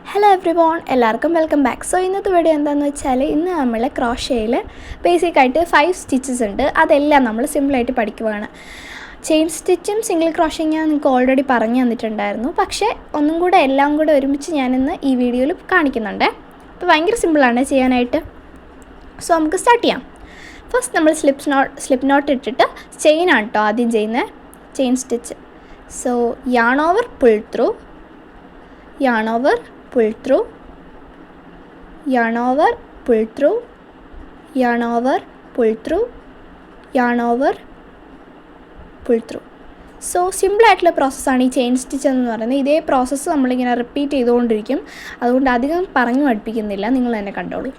Hello everyone, എല്ലാവർക്കും welcome back. So ഇന്നത്തെ video എന്താണെന്ന് വെച്ചാൽ ഇന്ന് നമ്മൾ ക്രോഷയിൽ ബേസിക്കായിട്ട് 5 സ്റ്റിച്ചസ് ഉണ്ട്. അതെല്ലാം നമ്മൾ സിമ്പിളായിട്ട് പഠിക്കുവാണ്. ചെയിൻ സ്റ്റിച്ചും സിംഗിൾ ക്രോഷയും ഞാൻ നിങ്ങൾക്ക് ഓൾറെഡി പറഞ്ഞു തന്നിട്ടുണ്ടായിരുന്നു. പക്ഷേ ഒന്നും കൂടെ എല്ലാം കൂടെ ഒരുമിച്ച് ഞാനിന്ന് ഈ വീഡിയോയിൽ കാണിക്കുന്നുണ്ട്. അപ്പോൾ ഭയങ്കര സിമ്പിളാണ് ചെയ്യാനായിട്ട്. സോ നമുക്ക് സ്റ്റാർട്ട് ചെയ്യാം. ഫസ്റ്റ് നമ്മൾ സ്ലിപ്പ് നോട്ട് ഇട്ടിട്ട് ചെയിനാണ് കേട്ടോ ആദ്യം ചെയ്യുന്നത്, chain stitch. So yarn over, pull through, yarn over, pull through, yarn over, pull through, yarn over, pull through, yarn over, pull through. So സിമ്പിളായിട്ടുള്ള പ്രോസസ്സാണ് ഈ ചെയിൻ സ്റ്റിച്ച് എന്ന് പറയുന്നത്. ഇതേ പ്രോസസ്സ് നമ്മളിങ്ങനെ റിപ്പീറ്റ് ചെയ്തുകൊണ്ടിരിക്കും. അതുകൊണ്ട് അധികം പറഞ്ഞു പഠിപ്പിക്കുന്നില്ല, നിങ്ങൾ തന്നെ കണ്ടോളൂ.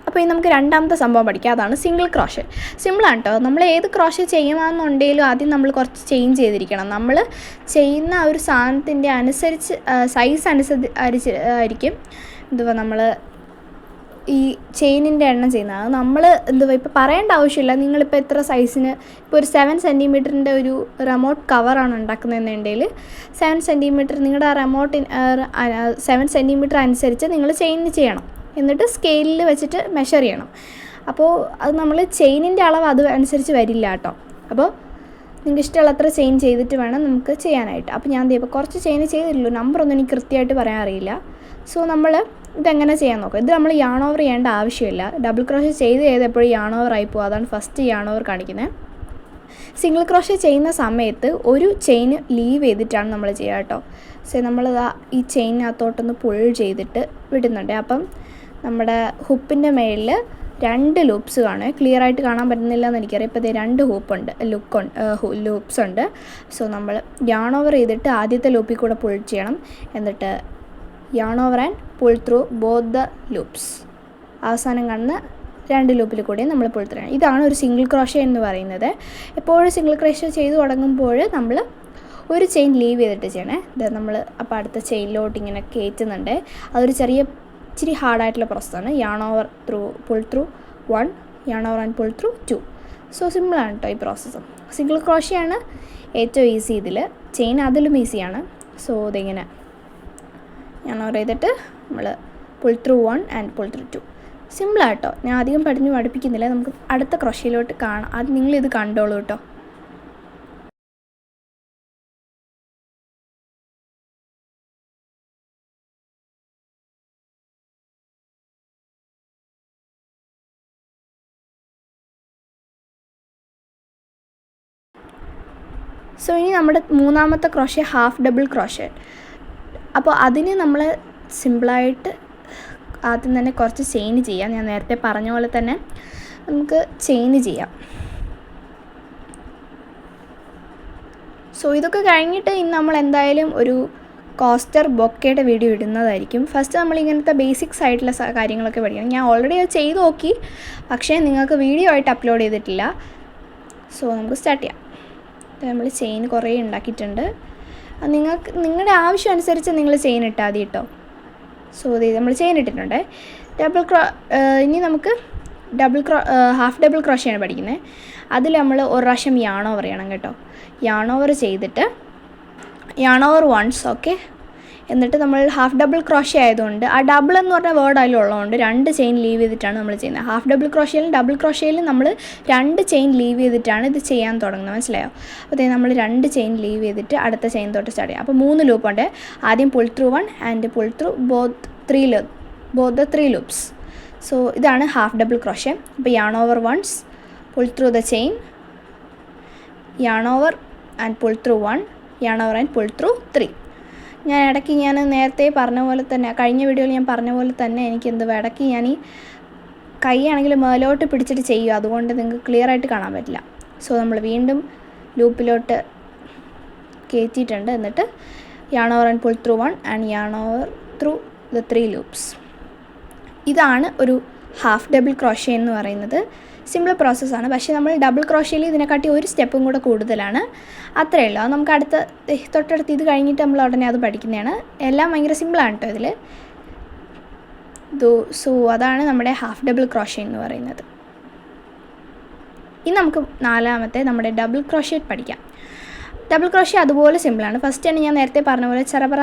അപ്പോൾ ഇനി നമുക്ക് രണ്ടാമത്തെ സംഭവം പഠിക്കാം. അതാണ് സിംഗിൾ ക്രോഷേ. സിമ്പിളാണ് കേട്ടോ. നമ്മൾ ഏത് ക്രോഷേ ചെയ്യുകയാണെന്നുണ്ടെങ്കിലും ആദ്യം നമ്മൾ കുറച്ച് ചേഞ്ച് ചെയ്തിരിക്കണം. നമ്മൾ ചെയ്യുന്ന ആ ഒരു സാധനത്തിൻ്റെ അനുസരിച്ച് സൈസ് അനുസരിച്ച് ആയിരിക്കും നമ്മൾ ഈ ചെയിനിൻ്റെ എണ്ണം ചെയ്യുന്നത്. അത് നമ്മൾ ഇപ്പോൾ പറയേണ്ട ആവശ്യമില്ല. നിങ്ങളിപ്പോൾ എത്ര സൈസിന്, ഇപ്പോൾ ഒരു 7 സെൻറ്റിമീറ്ററിൻ്റെ ഒരു റിമോട്ട് കവറാണ് ഉണ്ടാക്കുന്നതെന്നുണ്ടെങ്കിൽ 7 സെൻറ്റിമീറ്റർ നിങ്ങളുടെ ആ റിമോട്ടിന് 7 സെൻറ്റിമീറ്റർ അനുസരിച്ച് നിങ്ങൾ ചെയിൻ ചെയ്യണം. എന്നിട്ട് സ്കെയിലിൽ വെച്ചിട്ട് മെഷർ ചെയ്യണം. അപ്പോൾ അത് നമ്മൾ ചെയിനിൻ്റെ അളവ് അത് അനുസരിച്ച് വരില്ല കേട്ടോ. അപ്പോൾ നിങ്ങൾക്ക് ഇഷ്ടമുള്ളത്ര ചെയിൻ ചെയ്തിട്ട് വേണം നമുക്ക് ചെയ്യാനായിട്ട്. അപ്പോൾ ഞാൻ ഇപ്പോൾ കുറച്ച് ചെയിൻ ചെയ്തിട്ടുള്ളൂ, നമ്പറൊന്നും എനിക്ക് കൃത്യമായിട്ട് പറയാൻ അറിയില്ല. സോ നമ്മൾ ഇതെങ്ങനെ ചെയ്യാൻ നോക്കാം. ഇത് നമ്മൾ yarn over ചെയ്യേണ്ട ആവശ്യമില്ല. ഡബിൾ ക്രോഷേ ചെയ്തെപ്പോഴും yarn over ആയി പോകും. അതാണ് ഫസ്റ്റ് yarn over കാണിക്കുന്നത്. സിംഗിൾ ക്രോഷേ ചെയ്യുന്ന സമയത്ത് ഒരു ചെയിൻ ലീവ് ചെയ്തിട്ടാണ് നമ്മൾ ചെയ്യുക കേട്ടോ. സോ നമ്മൾ ഈ ചെയിനകത്തോട്ടൊന്ന് പുൾ ചെയ്തിട്ട് വിടുന്നുണ്ട്. അപ്പം നമ്മുടെ ഹുപ്പിൻ്റെ മേളിൽ 2 ലൂപ്സ് കാണും. ക്ലിയർ ആയിട്ട് കാണാൻ പറ്റുന്നില്ല എന്ന് എനിക്കറിയാം. ഇപ്പോൾ 2 ലൂപ്സ് ഉണ്ട്. സോ നമ്മൾ yarn over ചെയ്തിട്ട് ആദ്യത്തെ ലൂപ്പിൽ കൂടെ പുൾ ചെയ്യണം. എന്നിട്ട് yarn over and pull through both the loops. അവസാനം കാണുന്ന 2 ലൂപ്പിൽ കൂടി നമ്മൾ പുൾ ത്രൂ ചെയ്യണം. ഇതാണ് ഒരു സിംഗിൾ ക്രോഷേ എന്ന് പറയുന്നത്. എപ്പോഴും സിംഗിൾ ക്രോഷേ ചെയ്ത് തുടങ്ങുമ്പോൾ നമ്മൾ ഒരു ചെയിൻ ലീവ് ചെയ്തിട്ട് ചെയ്യണേ. ഇത് നമ്മൾ അപ്പോൾ അടുത്ത ചെയിനിലോട്ട് ഇങ്ങനെ കയറ്റുന്നുണ്ട്. അതൊരു ഇച്ചിരി ഹാർഡായിട്ടുള്ള പ്രോസസ്സാണ്. yarn over pull through 1, yarn over and pull through 2. So സിമ്പിളാണ് കേട്ടോ ഈ പ്രോസസ്സ്. സിംഗിൾ ക്രോഷയാണ് ഏറ്റവും ഈസി. ഇതിൽ ചെയിൻ അതിലും ഈസിയാണ്. സോ ഇതിങ്ങനെ yarn over ചെയ്തിട്ട് നമ്മൾ pull through 1 and pull through 2. സിമ്പിളാട്ടോ. ഞാൻ അധികം പഠിപ്പിക്കുന്നില്ല. നമുക്ക് അടുത്ത ക്രോഷയിലോട്ട് കാണാം. അത് നിങ്ങളിത് കണ്ടോളൂ കേട്ടോ. സോ ഇനി നമ്മുടെ മൂന്നാമത്തെ ക്രോഷേ ഹാഫ് ഡബിൾ ക്രോഷേ. അപ്പോൾ അതിന് നമ്മൾ സിമ്പിളായിട്ട് ആദ്യം തന്നെ കുറച്ച് ചെയിൻ ചെയ്യാം. ഞാൻ നേരത്തെ പറഞ്ഞ പോലെ തന്നെ നമുക്ക് ചെയിൻ ചെയ്യാം. സോ ഇതൊക്കെ കഴിഞ്ഞിട്ട് ഇന്ന് നമ്മൾ എന്തായാലും ഒരു കോസ്റ്റർ ബൊക്കയുടെ വീഡിയോ ഇടുന്നതായിരിക്കും. ഫസ്റ്റ് നമ്മൾ ഇങ്ങനത്തെ ബേസിക്സ് ആയിട്ടുള്ള കാര്യങ്ങളൊക്കെ പഠിക്കണം. ഞാൻ ഓൾറെഡി അത് ചെയ്ത് നോക്കി, പക്ഷേ നിങ്ങൾക്ക് വീഡിയോ ആയിട്ട് അപ്ലോഡ് ചെയ്തിട്ടില്ല. സോ നമുക്ക് സ്റ്റാർട്ട് ചെയ്യാം. നമ്മൾ ചെയിൻ കുറേ ഉണ്ടാക്കിയിട്ടുണ്ട്. നിങ്ങളുടെ ആവശ്യം അനുസരിച്ച് നിങ്ങൾ ചെയിൻ ഇട്ടാൽ മതി കേട്ടോ. സോ നമ്മൾ ചെയിൻ ഇട്ടിട്ടുണ്ട്. ഇനി നമുക്ക് ഹാഫ് ഡബിൾ ക്രോഷയാണ് പഠിക്കുന്നത്. അതിൽ നമ്മൾ ഒരു പ്രാവശ്യം yarn over ചെയ്യണം കേട്ടോ. yarn over ചെയ്തിട്ട് yarn over once, ഓക്കെ. എന്നിട്ട് നമ്മൾ ഹാഫ് ഡബിൾ ക്രോഷേ ആയതുകൊണ്ട് ആ ഡബിൾ എന്ന് പറഞ്ഞ വേർഡ് അതിലുള്ളതുകൊണ്ട് 2 ചെയിൻ ലീവ് ചെയ്തിട്ടാണ് നമ്മൾ ചെയ്യുന്നത്. ഹാഫ് ഡബിൾ ക്രോഷയിലും ഡബിൾ ക്രോഷയിലും നമ്മൾ 2 ചെയിൻ ലീവ് ചെയ്തിട്ടാണ് ഇത് ചെയ്യാൻ തുടങ്ങുന്നത്, മനസ്സിലായോ? അപ്പോൾ നമ്മൾ 2 ചെയിൻ ലീവ് ചെയ്തിട്ട് അടുത്ത ചെയിൻ തൊട്ട് സ്റ്റാർട്ട് ചെയ്യാം. അപ്പോൾ 3 ലൂപ്പുണ്ട്. ആദ്യം pull through 1 and pull through both the 3 loops. So ഇതാണ് ഹാഫ് ഡബിൾ ക്രോഷേ. അപ്പോൾ yarn over once, pull through the chain, yarn over and pull through 1, yarn over and pull through 3. ഞാൻ നേരത്തെ പറഞ്ഞ പോലെ തന്നെ, കഴിഞ്ഞ വീഡിയോയിൽ ഞാൻ പറഞ്ഞ പോലെ തന്നെ, എനിക്ക് ഇടയ്ക്ക് ഞാൻ ഈ കൈയാണെങ്കിൽ മേലോട്ട് പിടിച്ചിട്ട് ചെയ്യും. അതുകൊണ്ട് നിങ്ങൾക്ക് ക്ലിയർ ആയിട്ട് കാണാൻ പറ്റില്ല. സോ നമ്മൾ വീണ്ടും ലൂപ്പിലോട്ട് കയറ്റിയിട്ടുണ്ട്. എന്നിട്ട് yarn over and pull through 1 and yarn over through the 3 loops. ഇതാണ് ഒരു ഹാഫ് ഡബിൾ ക്രോഷ്യ എന്ന് പറയുന്നത്. സിമ്പിൾ പ്രോസസ്സാണ്, പക്ഷേ നമ്മൾ ഡബിൾ ക്രോഷ്യയിൽ ഇതിനെക്കാട്ടി ഒരു സ്റ്റെപ്പും കൂടെ കൂടുതലാണ്. അത്രയേ ഉള്ളൂ. അത് നമുക്ക് തൊട്ടടുത്ത് ഇത് കഴിഞ്ഞിട്ട് നമ്മൾ ഉടനെ അത് പഠിക്കുന്നതാണ്. എല്ലാം ഭയങ്കര സിമ്പിളാണ് കേട്ടോ ഇതിൽ. സോ അതാണ് നമ്മുടെ ഹാഫ് ഡബിൾ ക്രോഷ്യ എന്ന് പറയുന്നത്. ഇനി നമുക്ക് നാലാമത്തെ നമ്മുടെ ഡബിൾ ക്രോഷ്യ പഠിക്കാം. ഡബിൾ ക്രോഷ്യ അതുപോലെ സിമ്പിളാണ്. ഫസ്റ്റ് തന്നെ ഞാൻ നേരത്തെ പറഞ്ഞ പോലെ ചെറപറ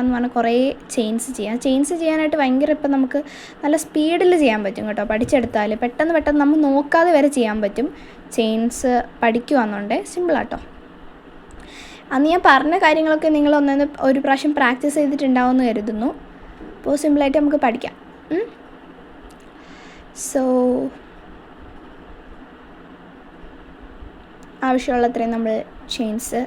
എന്ന് പറഞ്ഞാൽ കുറേ ചെയിൻസ് ചെയ്യാം. ചെയിൻസ് ചെയ്യാനായിട്ട് ഭയങ്കര ഇപ്പം നമുക്ക് നല്ല സ്പീഡിൽ ചെയ്യാൻ പറ്റും കേട്ടോ. പഠിച്ചെടുത്താൽ പെട്ടെന്ന് നമ്മൾ നോക്കാതെ വരെ ചെയ്യാൻ പറ്റും. ചെയിൻസ് പഠിക്കുവാന്നുണ്ടേ സിമ്പിളാട്ടോ. അന്ന് ഞാൻ പറഞ്ഞ കാര്യങ്ങളൊക്കെ നിങ്ങളൊന്ന് ഒരു പ്രാവശ്യം പ്രാക്ടീസ് ചെയ്തിട്ടുണ്ടാവുമെന്ന് കരുതുന്നു. അപ്പോൾ സിമ്പിളായിട്ട് നമുക്ക് പഠിക്കാം. സോ ആവശ്യമുള്ളത്രയും നമ്മൾ ചെയിൻസ്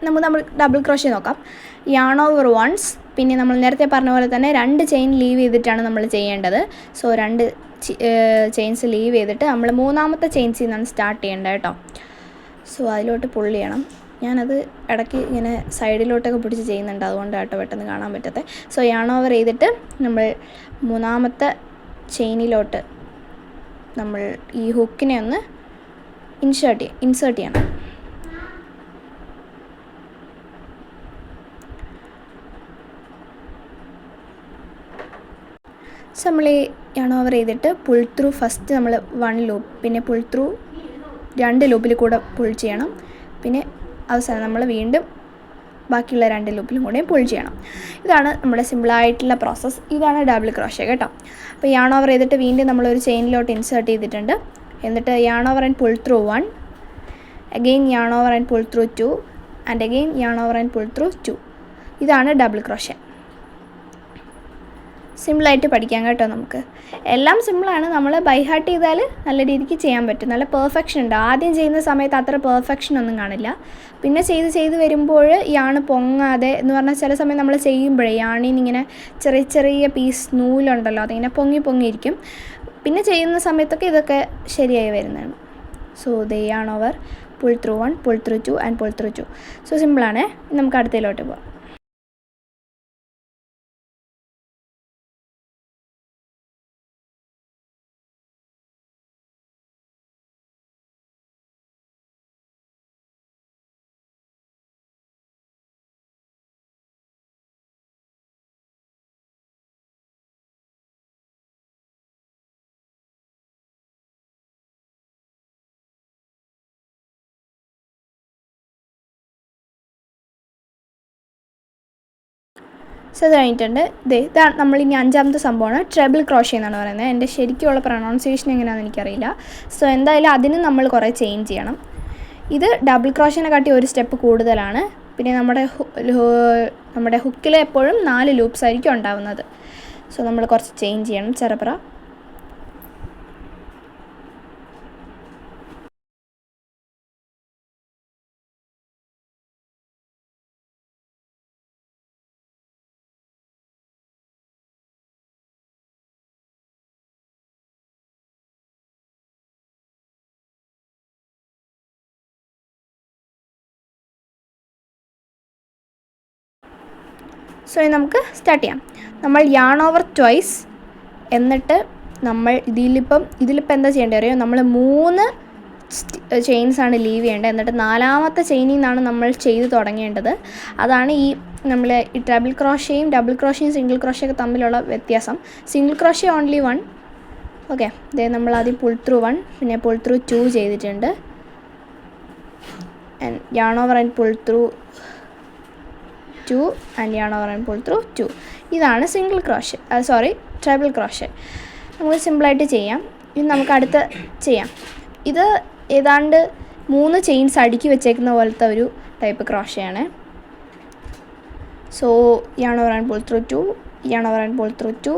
നമ്മൾ ഡബിൾ ക്രോഷ്യ നോക്കാം. yarn over once, പിന്നെ നമ്മൾ നേരത്തെ പറഞ്ഞ പോലെ തന്നെ 2 ചെയിൻ ലീവ് ചെയ്തിട്ടാണ് നമ്മൾ ചെയ്യേണ്ടത്. സോ 2 ചെയിൻസ് ലീവ് ചെയ്തിട്ട് നമ്മൾ മൂന്നാമത്തെ ചെയിൻസിൽ നിന്നാണ് സ്റ്റാർട്ട് ചെയ്യേണ്ടത് കേട്ടോ. സോ അതിലോട്ട് പുള്ളി ചെയ്യണം. ഞാനത് ഇടയ്ക്ക് ഇങ്ങനെ സൈഡിലോട്ടൊക്കെ പിടിച്ച് ചെയ്യുന്നുണ്ട്, അതുകൊണ്ട് കേട്ടോ പെട്ടെന്ന് കാണാൻ പറ്റത്തെ. സോ yarn over ചെയ്തിട്ട് നമ്മൾ മൂന്നാമത്തെ ചെയിനിലോട്ട് നമ്മൾ ഈ ഹുക്കിനെ ഒന്ന് ഇൻസേർട്ട് ചെയ്യണം. സോ നമ്മൾ ഈ yarn over ചെയ്തിട്ട് പുൾ ത്രൂ ഫസ്റ്റ് നമ്മൾ 1 ലൂപ്പ്, പിന്നെ പുൾ ത്രൂ 2 ലൂപ്പിൽ കൂടെ പുൾ ചെയ്യണം. പിന്നെ അവസാനം നമ്മൾ വീണ്ടും ബാക്കിയുള്ള 2 ലൂപ്പിലും കൂടെ പുൾ ചെയ്യണം. ഇതാണ് നമ്മുടെ സിമ്പിളായിട്ടുള്ള പ്രോസസ്സ്. ഇതാണ് ഡബിൾ ക്രോഷ്യ കേട്ടോ. അപ്പോൾ yarn over ചെയ്തിട്ട് വീണ്ടും നമ്മളൊരു ചെയിനിലോട്ട് ഇൻസേർട്ട് ചെയ്തിട്ടുണ്ട്. എന്നിട്ട് yarn over and pull through 1, again yarn over and pull through 2 and again yarn over and pull through 2. ഇതാണ് ഡബിൾ ക്രോഷ്യ. സിമ്പിളായിട്ട് പഠിക്കാം കേട്ടോ. നമുക്ക് എല്ലാം സിമ്പിളാണ്. നമ്മൾ ബൈ ഹാർട്ട് ചെയ്താൽ നല്ല രീതിക്ക് ചെയ്യാൻ പറ്റും. നല്ല പെർഫെക്ഷൻ ഉണ്ട്. ആദ്യം ചെയ്യുന്ന സമയത്ത് അത്ര പെർഫെക്ഷൻ ഒന്നും കാണില്ല. പിന്നെ ചെയ്ത് വരുമ്പോൾ യാണ് പൊങ്ങാതെ എന്ന് പറഞ്ഞാൽ ചില സമയം നമ്മൾ ചെയ്യുമ്പോഴേ യാണിന് ഇങ്ങനെ ചെറിയ പീസ് നൂലുണ്ടല്ലോ, അതിങ്ങനെ പൊങ്ങിയിരിക്കും. പിന്നെ ചെയ്യുന്ന സമയത്തൊക്കെ ഇതൊക്കെ ശരിയായി വരുന്നതാണ്. So yarn over, pull through 1, pull through 2 and pull through 2. So സിമ്പിളാണ്. നമുക്ക് അടുത്തതിലോട്ട് പോകാം. സോ ഇത് കഴിഞ്ഞിട്ടുണ്ട്. ഇതാണ് നമ്മളിനി 5ാമത്തെ സംഭവമാണ് ട്രബിൾ ക്രോഷ്യ എന്നാണ് പറയുന്നത്. എൻ്റെ ശരിക്കുള്ള പ്രൊണൗൺസിയേഷൻ എങ്ങനെയാണെന്ന് എനിക്കറിയില്ല. സോ എന്തായാലും അതിന് നമ്മൾ കുറേ ചേഞ്ച് ചെയ്യണം. ഇത് ഡബിൾ ക്രോഷ്യനെക്കാട്ടി ഒരു സ്റ്റെപ്പ് കൂടുതലാണ്. പിന്നെ നമ്മുടെ ഹുക്കിൽ എപ്പോഴും 4 ലൂപ്സ് ആയിരിക്കും ഉണ്ടാവുന്നത്. സോ നമ്മൾ കുറച്ച് ചേഞ്ച് ചെയ്യണം. ചെറപ്പറ സോ നമുക്ക് സ്റ്റാർട്ട് ചെയ്യാം. നമ്മൾ yarn over twice, എന്നിട്ട് നമ്മൾ ഇതിലിപ്പം എന്താ ചെയ്യേണ്ടത് അറിയോ? നമ്മൾ 3 ചെയിൻസാണ് ലീവ് ചെയ്യേണ്ടത്. എന്നിട്ട് 4ാമത്തെ ചെയിനിൽ നിന്നാണ് നമ്മൾ ചെയ്ത് തുടങ്ങേണ്ടത്. അതാണ് നമ്മൾ ഈ ട്രബിൾ ക്രോഷ്യയും ഡബിൾ ക്രോഷ്യയും സിംഗിൾ ക്രോഷ്യയൊക്കെ തമ്മിലുള്ള വ്യത്യാസം. Single crochet only 1. ഓക്കെ, നമ്മൾ ആദ്യം പുൾ ത്രൂ 1, പിന്നെ പുൾ ത്രൂ 2 ചെയ്തിട്ടുണ്ട്. And yarn over and pull through 2 and yarn over and pull through 2. ഇതാണ് ട്രബിൾ ക്രോഷ്യ. നമുക്ക് സിമ്പിളായിട്ട് ചെയ്യാം. ഇത് നമുക്ക് അടുത്ത് ചെയ്യാം. ഇത് ഏതാണ്ട് 3 ചെയിൻസ് അടുക്കി വെച്ചേക്കുന്ന പോലത്തെ ഒരു ടൈപ്പ് ക്രോഷയാണ്. So yarn over and pull through 2, yarn over and pull through 2.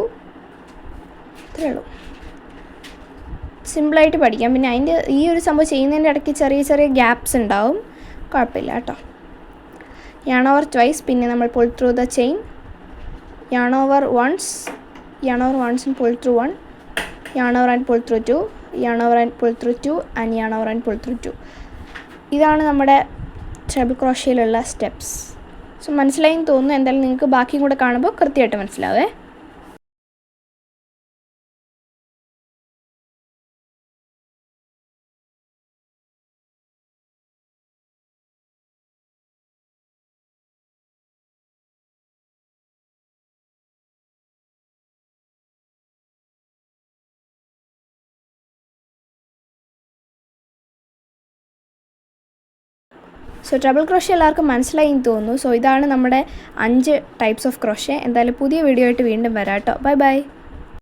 ഇത്രയേ ഉള്ളൂ. സിമ്പിളായിട്ട് പഠിക്കാം. പിന്നെ അതിൻ്റെ ഈ ഒരു സംഭവം ചെയ്യുന്നതിൻ്റെ ഇടയ്ക്ക് ചെറിയ ചെറിയ ഗ്യാപ്സ് ഉണ്ടാവും, കുഴപ്പമില്ല കേട്ടോ. yarn over twice, പിന്നെ നമ്മൾ pull through the chain, yarn over once and pull through 1, yarn over and pull through 2, yarn over and pull through 2 and yarn over and pull through 2. ഇതാണ് നമ്മുടെ ട്രബിൾ ക്രോഷയിലുള്ള സ്റ്റെപ്സ്. സോ മനസ്സിലായെന്ന് തോന്നുന്നു. എന്തായാലും നിങ്ങൾക്ക് ബാക്കിയും കൂടെ കാണുമ്പോൾ കൃത്യമായിട്ട് മനസ്സിലാവേ. സോ ട്രബിൾ ക്രോഷേ എല്ലാവർക്കും മനസ്സിലായെന്ന് തോന്നുന്നു. സോ ഇതാണ് നമ്മുടെ 5 ടൈപ്സ് ഓഫ് ക്രോഷേ. എന്തായാലും പുതിയ വീഡിയോ ആയിട്ട് വീണ്ടും വരാം കേട്ടോ. Bye bye.